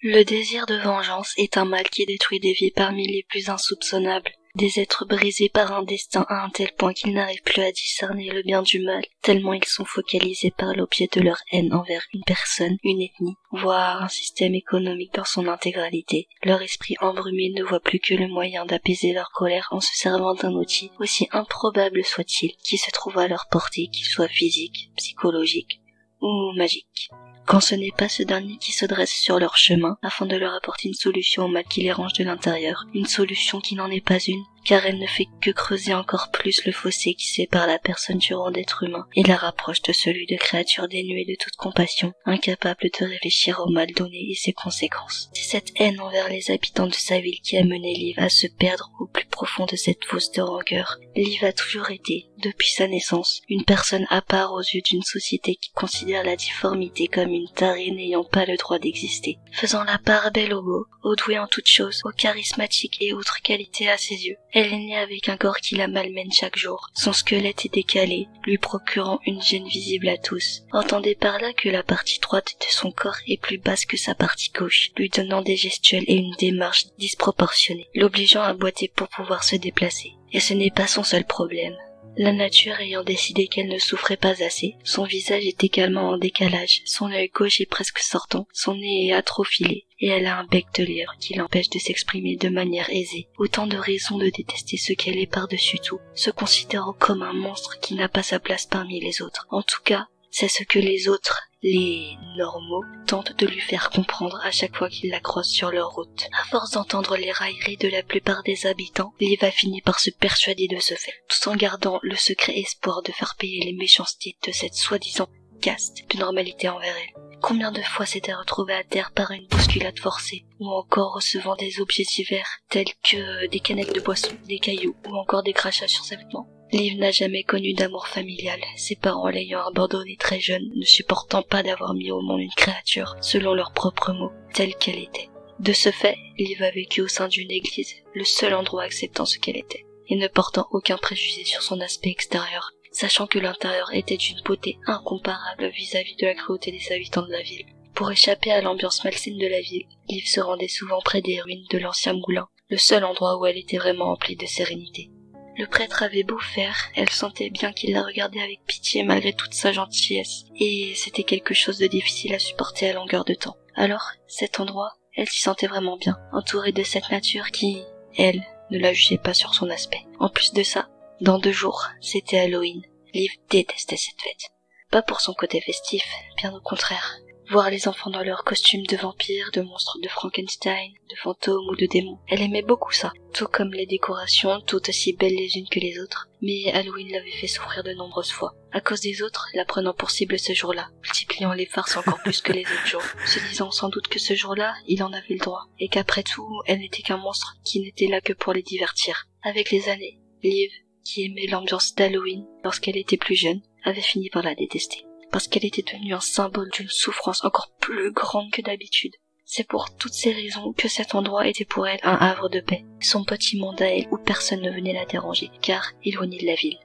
Le désir de vengeance est un mal qui détruit des vies parmi les plus insoupçonnables. Des êtres brisés par un destin à un tel point qu'ils n'arrivent plus à discerner le bien du mal, tellement ils sont focalisés par l'objet de leur haine envers une personne, une ethnie, voire un système économique dans son intégralité. Leur esprit embrumé ne voit plus que le moyen d'apaiser leur colère en se servant d'un outil, aussi improbable soit-il, qui se trouve à leur portée, qu'il soit physique, psychologique ou magique. Quand ce n'est pas ce dernier qui se dresse sur leur chemin afin de leur apporter une solution au mal qui les ronge de l'intérieur, une solution qui n'en est pas une, car elle ne fait que creuser encore plus le fossé qui sépare la personne du rang d'être humain et la rapproche de celui de créature dénuée de toute compassion, incapable de réfléchir au mal donné et ses conséquences. C'est cette haine envers les habitants de sa ville qui a mené Liv à se perdre au plus profond de cette fosse de rancœur. Liv a toujours été, depuis sa naissance, une personne à part aux yeux d'une société qui considère la difformité comme une tarée n'ayant pas le droit d'exister, faisant la part belle au beau, au doué en toutes choses, au charismatique et autres qualités à ses yeux. Elle est née avec un corps qui la malmène chaque jour. Son squelette est décalé, lui procurant une gêne visible à tous. Entendez par là que la partie droite de son corps est plus basse que sa partie gauche, lui donnant des gestuels et une démarche disproportionnée, l'obligeant à boiter pour pouvoir se déplacer. Et ce n'est pas son seul problème. La nature ayant décidé qu'elle ne souffrait pas assez, son visage est également en décalage, son œil gauche est presque sortant, son nez est atrophilé, et elle a un bec de lièvre qui l'empêche de s'exprimer de manière aisée. Autant de raisons de détester ce qu'elle est par-dessus tout, se considérant comme un monstre qui n'a pas sa place parmi les autres. En tout cas, c'est ce que les autres, les normaux, tentent de lui faire comprendre à chaque fois qu'ils la croisent sur leur route. À force d'entendre les railleries de la plupart des habitants, Liv a fini par se persuader de ce fait, tout en gardant le secret espoir de faire payer les méchancetés de cette soi-disant caste de normalité envers elle. Combien de fois s'était retrouvée à terre par une bousculade forcée, ou encore recevant des objets divers, tels que des canettes de boisson, des cailloux, ou encore des crachats sur ses vêtements. Liv n'a jamais connu d'amour familial, ses parents l'ayant abandonnée très jeune, ne supportant pas d'avoir mis au monde une créature, selon leurs propres mots, telle qu'elle était. De ce fait, Liv a vécu au sein d'une église, le seul endroit acceptant ce qu'elle était, et ne portant aucun préjugé sur son aspect extérieur, sachant que l'intérieur était d'une beauté incomparable vis-à-vis de la cruauté des habitants de la ville. Pour échapper à l'ambiance malsaine de la ville, Liv se rendait souvent près des ruines de l'ancien moulin, le seul endroit où elle était vraiment emplie de sérénité. Le prêtre avait beau faire, elle sentait bien qu'il la regardait avec pitié malgré toute sa gentillesse, et c'était quelque chose de difficile à supporter à longueur de temps. Alors, cet endroit, elle s'y sentait vraiment bien, entourée de cette nature qui, elle, ne la jugeait pas sur son aspect. En plus de ça, dans 2 jours, c'était Halloween. Liv détestait cette fête. Pas pour son côté festif, bien au contraire. Voir les enfants dans leurs costumes de vampires, de monstres de Frankenstein, de fantômes ou de démons. Elle aimait beaucoup ça, tout comme les décorations, toutes aussi belles les unes que les autres. Mais Halloween l'avait fait souffrir de nombreuses fois. À cause des autres, la prenant pour cible ce jour-là, multipliant les farces encore plus que les autres jours, se disant sans doute que ce jour-là, il en avait le droit, et qu'après tout, elle n'était qu'un monstre qui n'était là que pour les divertir. Avec les années, Liv, qui aimait l'ambiance d'Halloween lorsqu'elle était plus jeune, avait fini par la détester. Parce qu'elle était devenue un symbole d'une souffrance encore plus grande que d'habitude. C'est pour toutes ces raisons que cet endroit était pour elle un havre de paix, son petit monde à elle où personne ne venait la déranger, car éloignée de la ville.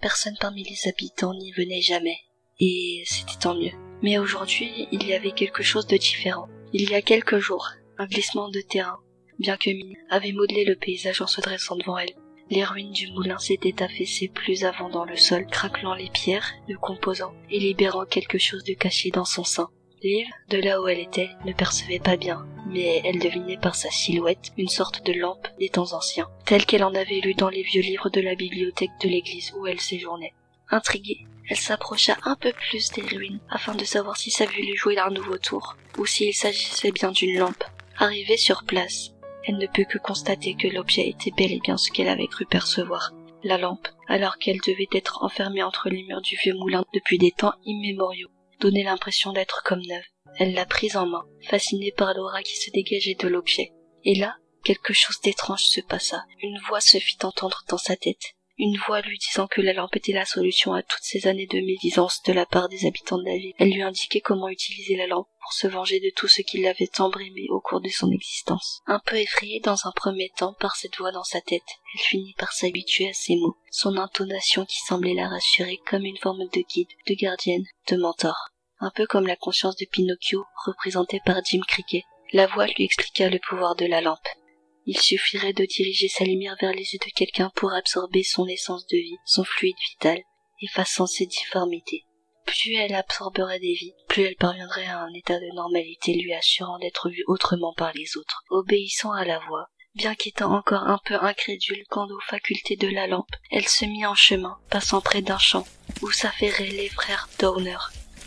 Personne parmi les habitants n'y venait jamais, et c'était tant mieux. Mais aujourd'hui, il y avait quelque chose de différent. Il y a quelques jours, un glissement de terrain, bien que minime, avait modelé le paysage en se dressant devant elle. Les ruines du moulin s'étaient affaissées plus avant dans le sol, craquelant les pierres, le composant, et libérant quelque chose de caché dans son sein. Liv, de là où elle était, ne percevait pas bien, mais elle devinait par sa silhouette une sorte de lampe des temps anciens, telle qu'elle en avait lu dans les vieux livres de la bibliothèque de l'église où elle séjournait. Intriguée, elle s'approcha un peu plus des ruines, afin de savoir si ça voulait jouer d'un nouveau tour, ou s'il s'agissait bien d'une lampe. Arrivée sur place, elle ne put que constater que l'objet était bel et bien ce qu'elle avait cru percevoir. La lampe, alors qu'elle devait être enfermée entre les murs du vieux moulin depuis des temps immémoriaux, donnait l'impression d'être comme neuve. Elle l'a prise en main, fascinée par l'aura qui se dégageait de l'objet. Et là, quelque chose d'étrange se passa. Une voix se fit entendre dans sa tête. Une voix lui disant que la lampe était la solution à toutes ces années de médisance de la part des habitants de la ville. Elle lui indiquait comment utiliser la lampe pour se venger de tout ce qui l'avait embrimé au cours de son existence. Un peu effrayée dans un premier temps par cette voix dans sa tête, elle finit par s'habituer à ses mots, son intonation qui semblait la rassurer comme une forme de guide, de gardienne, de mentor. Un peu comme la conscience de Pinocchio, représentée par Jim Cricket. La voix lui expliqua le pouvoir de la lampe. Il suffirait de diriger sa lumière vers les yeux de quelqu'un pour absorber son essence de vie, son fluide vital, effaçant ses difformités. Plus elle absorberait des vies, plus elle parviendrait à un état de normalité lui assurant d'être vue autrement par les autres. Obéissant à la voix, bien qu'étant encore un peu incrédule quant aux facultés de la lampe, elle se mit en chemin, passant près d'un champ où s'affairaient les frères Downer,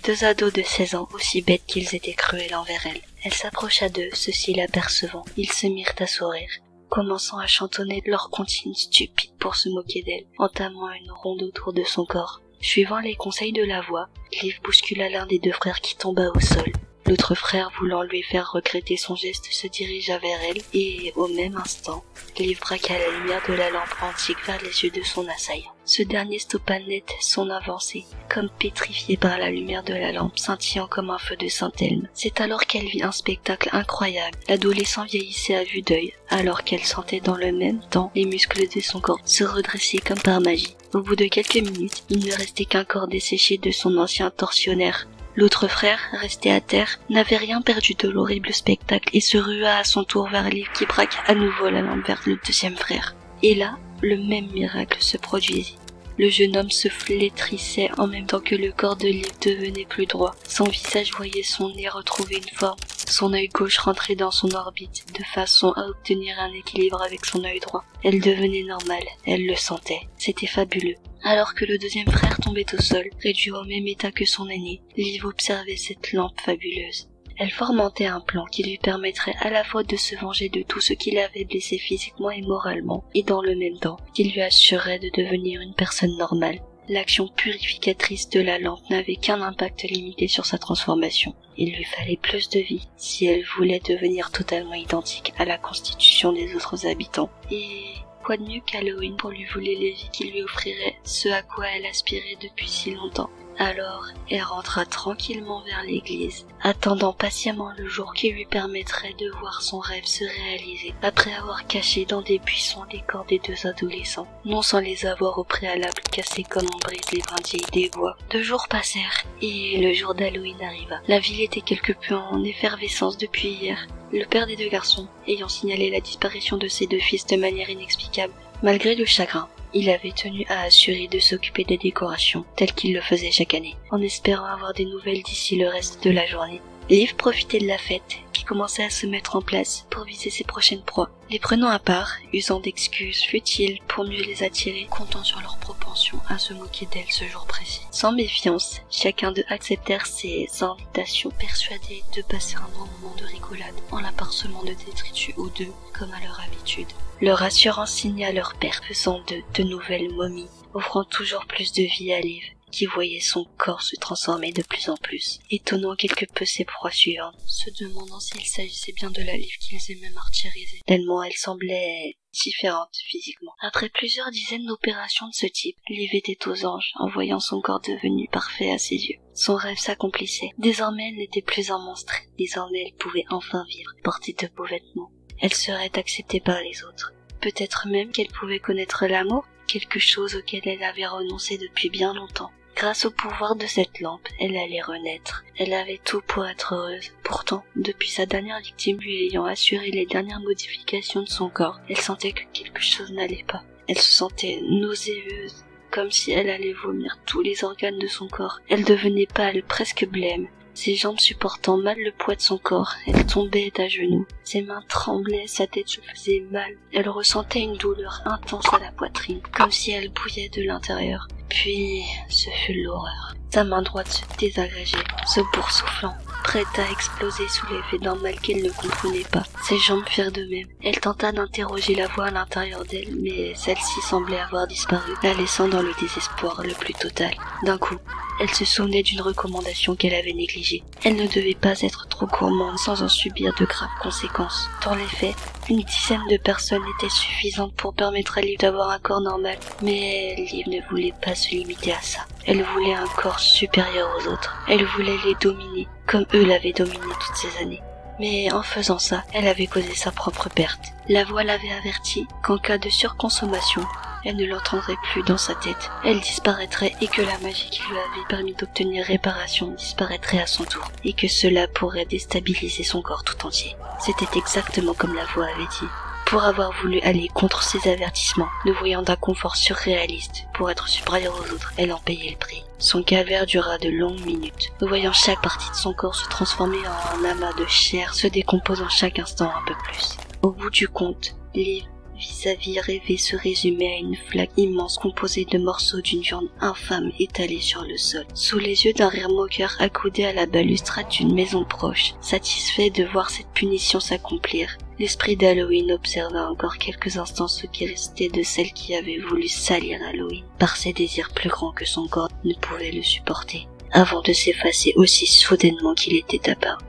2 ados de 16 ans, aussi bêtes qu'ils étaient cruels envers elle. Elle s'approcha d'eux, ceux-ci l'apercevant. Ils se mirent à sourire, commençant à chantonner leurs comptines stupides pour se moquer d'elle, entamant une ronde autour de son corps. Suivant les conseils de la voix, Liv bouscula l'un des 2 frères qui tomba au sol. L'autre frère, voulant lui faire regretter son geste, se dirigea vers elle et, au même instant, Liv braqua la lumière de la lampe antique vers les yeux de son assaillant. Ce dernier stoppa net son avancée, comme pétrifié par la lumière de la lampe scintillant comme un feu de Saint-Elme. C'est alors qu'elle vit un spectacle incroyable. L'adolescent vieillissait à vue d'œil, alors qu'elle sentait dans le même temps les muscles de son corps se redresser comme par magie. Au bout de quelques minutes, il ne restait qu'un corps desséché de son ancien tortionnaire. L'autre frère, resté à terre, n'avait rien perdu de l'horrible spectacle et se rua à son tour vers Liv qui braqua à nouveau la lampe vers le 2e frère. Et là, le même miracle se produisit. Le jeune homme se flétrissait en même temps que le corps de Liv devenait plus droit. Son visage voyait son nez retrouver une forme. Son œil gauche rentrait dans son orbite, de façon à obtenir un équilibre avec son œil droit. Elle devenait normale, elle le sentait. C'était fabuleux. Alors que le 2e frère tombait au sol, réduit au même état que son aîné, Liv observait cette lampe fabuleuse. Elle fomentait un plan qui lui permettrait à la fois de se venger de tout ce qui l'avait blessé physiquement et moralement, et dans le même temps, qui lui assurerait de devenir une personne normale. L'action purificatrice de la lampe n'avait qu'un impact limité sur sa transformation. Il lui fallait plus de vie si elle voulait devenir totalement identique à la constitution des autres habitants. Et quoi de mieux qu'Halloween pour lui voler les vies qu'il lui offrirait, ce à quoi elle aspirait depuis si longtemps. Alors, elle rentra tranquillement vers l'église, attendant patiemment le jour qui lui permettrait de voir son rêve se réaliser, après avoir caché dans des buissons les corps des 2 adolescents, non sans les avoir au préalable cassés comme on brise les brindilles des bois. 2 jours passèrent, et le jour d'Halloween arriva. La ville était quelque peu en effervescence depuis hier. Le père des 2 garçons, ayant signalé la disparition de ses 2 fils de manière inexplicable, malgré le chagrin, il avait tenu à assurer de s'occuper des décorations, tel qu'il le faisait chaque année, en espérant avoir des nouvelles d'ici le reste de la journée. Liv profitait de la fête, qui commençait à se mettre en place pour viser ses prochaines proies. Les prenant à part, usant d'excuses futiles pour mieux les attirer, comptant sur leur propension à se moquer d'elle ce jour précis. Sans méfiance, chacun d'eux acceptèrent ses invitations, persuadés de passer un bon moment de rigolade en la parsemant de détritus ou d'eux, comme à leur habitude. Leur assurance signa leur père, faisant d'eux de nouvelles momies, offrant toujours plus de vie à Liv, qui voyait son corps se transformer de plus en plus, étonnant quelque peu ses proies suivantes, se demandant s'il s'agissait bien de la Liv qu'ils aimaient martyriser, tellement elle semblait différente physiquement. Après plusieurs dizaines d'opérations de ce type, Liv était aux anges en voyant son corps devenu parfait à ses yeux. Son rêve s'accomplissait. Désormais, elle n'était plus un monstre. Désormais, elle pouvait enfin vivre, porter de beaux vêtements. Elle serait acceptée par les autres. Peut-être même qu'elle pouvait connaître l'amour, quelque chose auquel elle avait renoncé depuis bien longtemps. Grâce au pouvoir de cette lampe, elle allait renaître. Elle avait tout pour être heureuse. Pourtant, depuis sa dernière victime lui ayant assuré les dernières modifications de son corps, elle sentait que quelque chose n'allait pas. Elle se sentait nauséeuse, comme si elle allait vomir tous les organes de son corps. Elle devenait pâle, presque blême. Ses jambes supportant mal le poids de son corps, elle tombait à genoux. Ses mains tremblaient, sa tête se faisait mal. Elle ressentait une douleur intense à la poitrine, comme si elle bouillait de l'intérieur. Puis, ce fut l'horreur. Sa main droite se désagrégeait, se boursouflant, prête à exploser sous l'effet d'un mal qu'elle ne comprenait pas. Ses jambes firent de même. Elle tenta d'interroger la voix à l'intérieur d'elle, mais celle-ci semblait avoir disparu, la laissant dans le désespoir le plus total. D'un coup, elle se souvenait d'une recommandation qu'elle avait négligée. Elle ne devait pas être trop gourmande sans en subir de graves conséquences. Dans les faits, une dizaine de personnes étaient suffisantes pour permettre à Liv d'avoir un corps normal. Mais Liv ne voulait pas se limiter à ça. Elle voulait un corps supérieur aux autres. Elle voulait les dominer, comme eux l'avaient dominé toutes ces années. Mais en faisant ça, elle avait causé sa propre perte. La voix l'avait avertie qu'en cas de surconsommation, Elle ne l'entendrait plus dans sa tête. Elle disparaîtrait et que la magie qui lui avait permis d'obtenir réparation disparaîtrait à son tour et que cela pourrait déstabiliser son corps tout entier. C'était exactement comme la voix avait dit. Pour avoir voulu aller contre ses avertissements, ne voyant d'un confort surréaliste, pour être supérieure aux autres, elle en payait le prix. Son calvaire dura de longues minutes, voyant chaque partie de son corps se transformer en un amas de chair, se décomposant chaque instant un peu plus. Au bout du compte, Liv vit sa vie rêvée se résumer à une flaque immense composée de morceaux d'une viande infâme étalée sur le sol. Sous les yeux d'un rire moqueur accoudé à la balustrade d'une maison proche, satisfait de voir cette punition s'accomplir, l'esprit d'Halloween observa encore quelques instants ce qui restait de celle qui avait voulu salir Halloween par ses désirs plus grands que son corps ne pouvait le supporter, avant de s'effacer aussi soudainement qu'il était apparu.